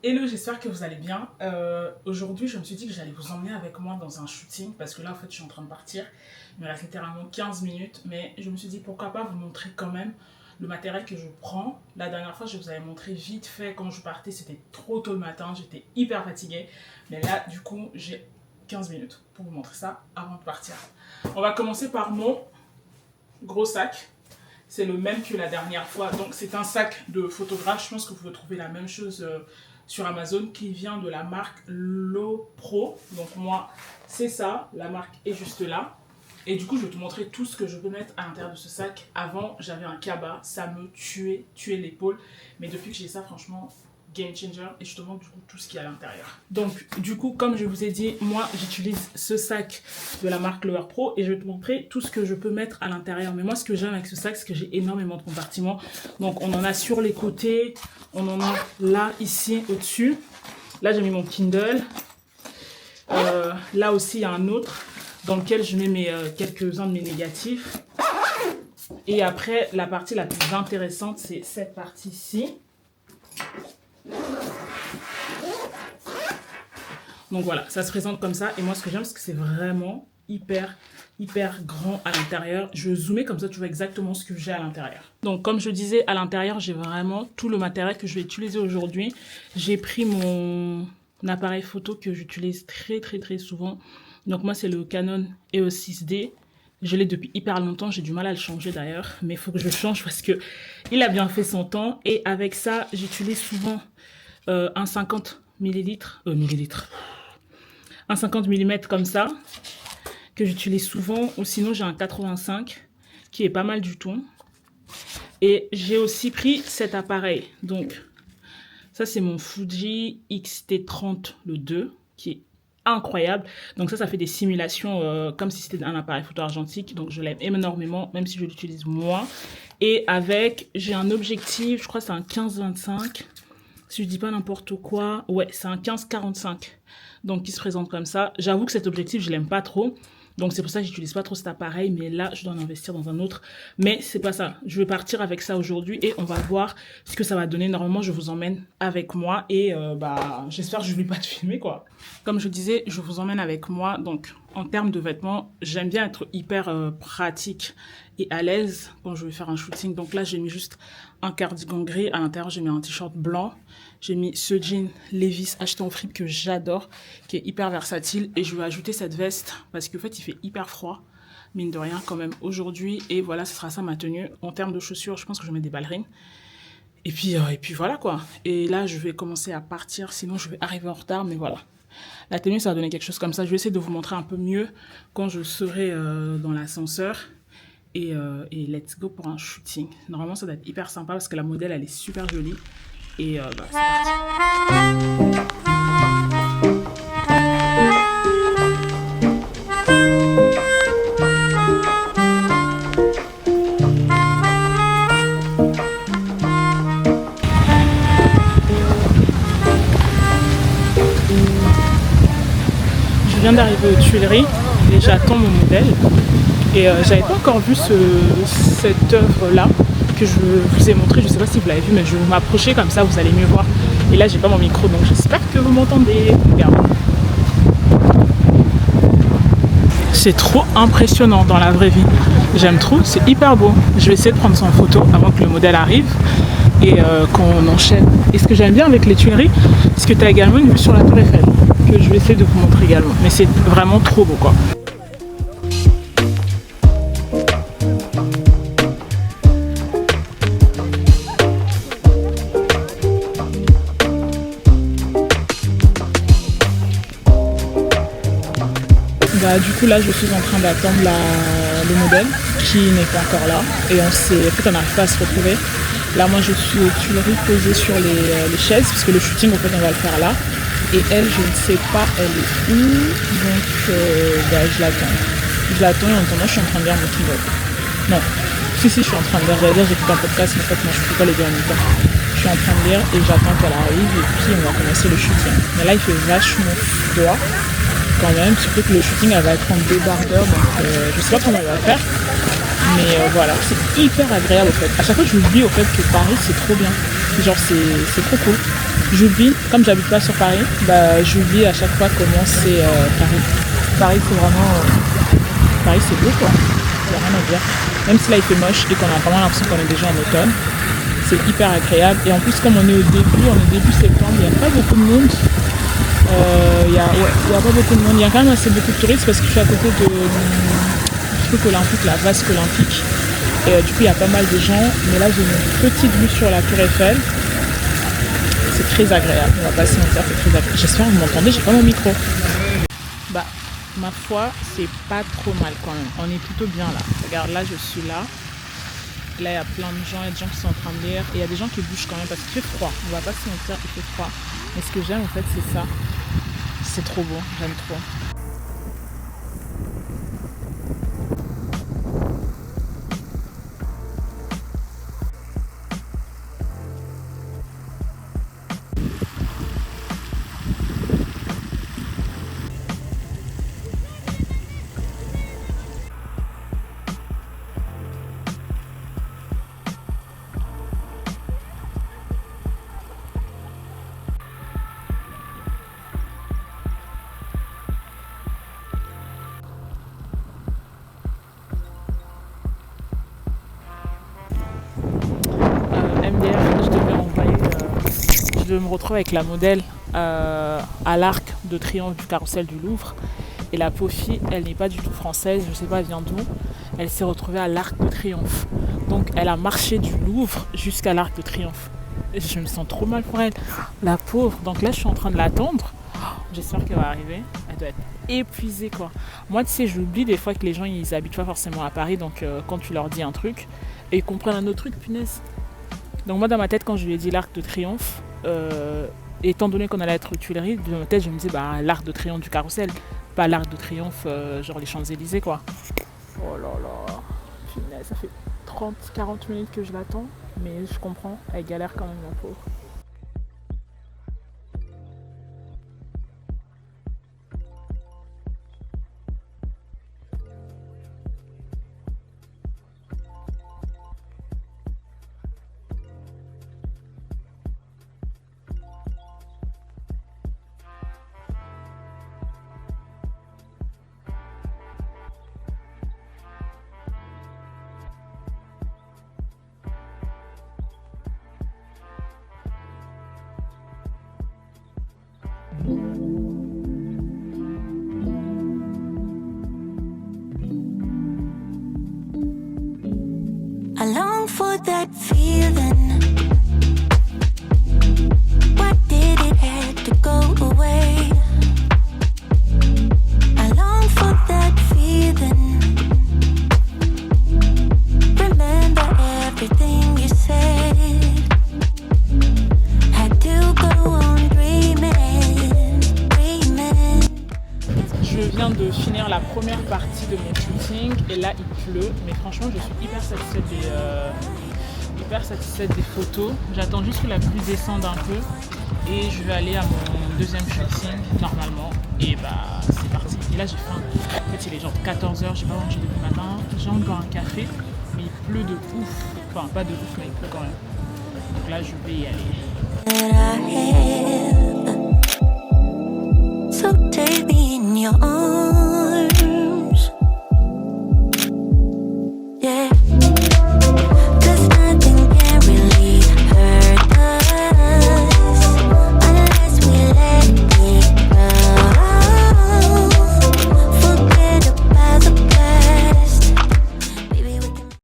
Hello, j'espère que vous allez bien. Aujourd'hui, je me suis dit que j'allais vous emmener avec moi dans un shooting parce que là, en fait, je suis en train de partir. Il me reste littéralement 15 minutes, mais je me suis dit pourquoi pas vous montrer quand même le matériel que je prends. La dernière fois, je vous avais montré vite fait quand je partais, c'était trop tôt le matin, j'étais hyper fatiguée. Mais là, du coup, j'ai 15 minutes pour vous montrer ça avant de partir. On va commencer par mon gros sac. C'est le même que la dernière fois. Donc, c'est un sac de photographe. Je pense que vous pouvez trouver la même chose sur Amazon qui vient de la marque Lowpro. Donc, moi, c'est ça. La marque est juste là. Et du coup, je vais te montrer tout ce que je peux mettre à l'intérieur de ce sac. Avant, j'avais un cabas. Ça me tuait l'épaule. Mais depuis que j'ai ça, franchement, game changer. Et je te montre du coup tout ce qu'il y a à l'intérieur. Donc, du coup, comme je vous ai dit, moi, j'utilise ce sac de la marque Lowpro et je vais te montrer tout ce que je peux mettre à l'intérieur. Mais moi, ce que j'aime avec ce sac, c'est que j'ai énormément de compartiments. Donc, on en a sur les côtés, on en a là, ici, au-dessus. Là, j'ai mis mon Kindle. Là aussi, il y a un autre dans lequel je mets quelques-uns de mes négatifs. Et après, la partie la plus intéressante, c'est cette partie-ci. Donc voilà, ça se présente comme ça. Et moi, ce que j'aime, c'est que c'est vraiment hyper grand à l'intérieur. Je vais zoomer comme ça, tu vois exactement ce que j'ai à l'intérieur. Donc, comme je disais, à l'intérieur, j'ai vraiment tout le matériel que je vais utiliser aujourd'hui. J'ai pris mon appareil photo que j'utilise très souvent. Donc, moi, c'est le Canon EOS 6D. Je l'ai depuis hyper longtemps. J'ai du mal à le changer d'ailleurs. Mais il faut que je le change parce que il a bien fait son temps. Et avec ça, j'utilise souvent un 50 millilitres. Un 50 mm comme ça, que j'utilise souvent, ou sinon j'ai un 85 qui est pas mal du tout. Et j'ai aussi pris cet appareil. Donc, ça c'est mon Fuji X-T30 le 2, qui est incroyable. Donc ça fait des simulations comme si c'était un appareil photo argentique. Donc je l'aime énormément, même si je l'utilise moins. Et avec, j'ai un objectif, je crois que c'est un 15-25. Si je dis pas n'importe quoi, ouais, c'est un 15-45. Donc, qui se présente comme ça. J'avoue que cet objectif, je l'aime pas trop. Donc, c'est pour ça que j'utilise pas trop cet appareil. Mais là, je dois en investir dans un autre. Mais c'est pas ça. Je vais partir avec ça aujourd'hui et on va voir ce que ça va donner. Normalement, je vous emmène avec moi et j'espère que je n'oublie pas de filmer, quoi. Comme je disais, je vous emmène avec moi. Donc, en termes de vêtements, j'aime bien être hyper pratique et à l'aise quand je vais faire un shooting. Donc là, j'ai mis juste un cardigan gris. À l'intérieur, j'ai mis un t-shirt blanc. J'ai mis ce jean Levi's acheté en fripe que j'adore, qui est hyper versatile. Et je vais ajouter cette veste parce qu'en fait, il fait hyper froid, mine de rien, quand même, aujourd'hui. Et voilà, ce sera ça ma tenue. En termes de chaussures, je pense que je vais mettre des ballerines. Et puis voilà, quoi. Et là, je vais commencer à partir, sinon je vais arriver en retard, mais voilà. La tenue, ça va donner quelque chose comme ça. Je vais essayer de vous montrer un peu mieux quand je serai dans l'ascenseur. Et let's go pour un shooting. Normalement, ça doit être hyper sympa parce que la modèle, elle est super jolie. Et c'est parti. Je viens d'arriver aux Tuileries et j'attends mon modèle. Et j'avais pas encore vu cette œuvre-là que je vous ai montré. Je sais pas si vous l'avez vu, mais je vais m'approcher comme ça, vous allez mieux voir. Et là, j'ai pas mon micro, donc j'espère que vous m'entendez. Regardez. C'est trop impressionnant dans la vraie vie. J'aime trop, c'est hyper beau. Je vais essayer de prendre ça en photo avant que le modèle arrive et qu'on enchaîne. Et ce que j'aime bien avec les Tuileries, c'est que tu as également une vue sur la Tour Eiffel, que je vais essayer de vous montrer également. Mais c'est vraiment trop beau, quoi. Du coup là je suis en train d'attendre le modèle qui n'est pas encore là et en fait on n'arrive pas à se retrouver. Là moi je suis aux Tuileries posée sur les chaises parce que le shooting en fait on va le faire là et elle je ne sais pas elle est où donc je l'attends et en attendant je suis en train de lire mon Kindle. Non, si je suis en train de lire, j'allais dire j'écoute un podcast mais en fait moi je ne peux pas les dire en même temps. Je suis en train de lire et j'attends qu'elle arrive et puis on va commencer le shooting. Mais là il fait vachement froid. Quand même, surtout que le shooting elle va être en débardeur donc je sais pas comment elle va faire mais voilà, c'est hyper agréable au fait. À chaque fois je me dis au fait que Paris c'est trop bien, genre c'est trop cool. J'oublie, comme j'habite pas sur Paris, bah, j'oublie à chaque fois comment c'est Paris. Paris c'est vraiment... Paris c'est beau quoi, il n'y a rien à dire. Même si là il fait moche et qu'on a vraiment l'impression qu'on est déjà en automne, c'est hyper agréable. Et en plus comme on est au début septembre, il n'y a pas beaucoup de monde. Il y a pas beaucoup de monde, il y a quand même assez beaucoup de touristes parce que je suis à côté de du truc olympique, la vasque olympique. Et du coup il y a pas mal de gens, mais là j'ai une petite vue sur la tour Eiffel. C'est très agréable, on va pas se mentir, c'est très agréable. J'espère que vous m'entendez, j'ai pas mon micro. Bah, ma foi, c'est pas trop mal quand même. On est plutôt bien là. Regarde, là je suis là. Là il y a plein de gens, il y a des gens qui sont en train de lire. Et il y a des gens qui bougent quand même parce qu'il fait froid. On va pas se mentir, il fait froid. Mais ce que j'aime en fait c'est ça. C'est trop beau, j'aime trop. MDR, je devais me retrouver avec la modèle à l'Arc de Triomphe du Carrousel du Louvre. Et la pauvre fille, elle n'est pas du tout française, je sais pas elle vient d'où. Elle s'est retrouvée à l'Arc de Triomphe. Donc elle a marché du Louvre jusqu'à l'Arc de Triomphe. Et je me sens trop mal pour elle, la pauvre. Donc là je suis en train de l'attendre. J'espère qu'elle va arriver. Elle doit être épuisée quoi. Moi tu sais, j'oublie des fois que les gens ils habitent pas forcément à Paris. Donc quand tu leur dis un truc, et ils comprennent un autre truc, punaise. Donc moi dans ma tête quand je lui ai dit l'Arc de Triomphe, étant donné qu'on allait être aux Tuileries, dans ma tête je me disais bah l'Arc de Triomphe du Carrousel, pas l'Arc de Triomphe genre les Champs-Élysées quoi. Oh là là, punaise, ça fait 30-40 minutes que je l'attends, mais je comprends, elle galère quand même la pauvre. I long for that feeling. Why did it have to go away? I long for that feeling. Remember everything you said. Had to go on dreaming, dreaming. Je viens de finir la première partie de mon shooting et là il pleut, mais franchement je suis hyper satisfaite des photos. J'attends juste que la pluie descende un peu et je vais aller à mon deuxième shooting normalement et bah c'est parti. Et là j'ai faim. En fait il est genre 14h, j'ai pas mangé depuis le matin, j'ai encore un café, mais il pleut de ouf. Enfin pas de ouf mais il pleut quand même. Donc là je vais y aller.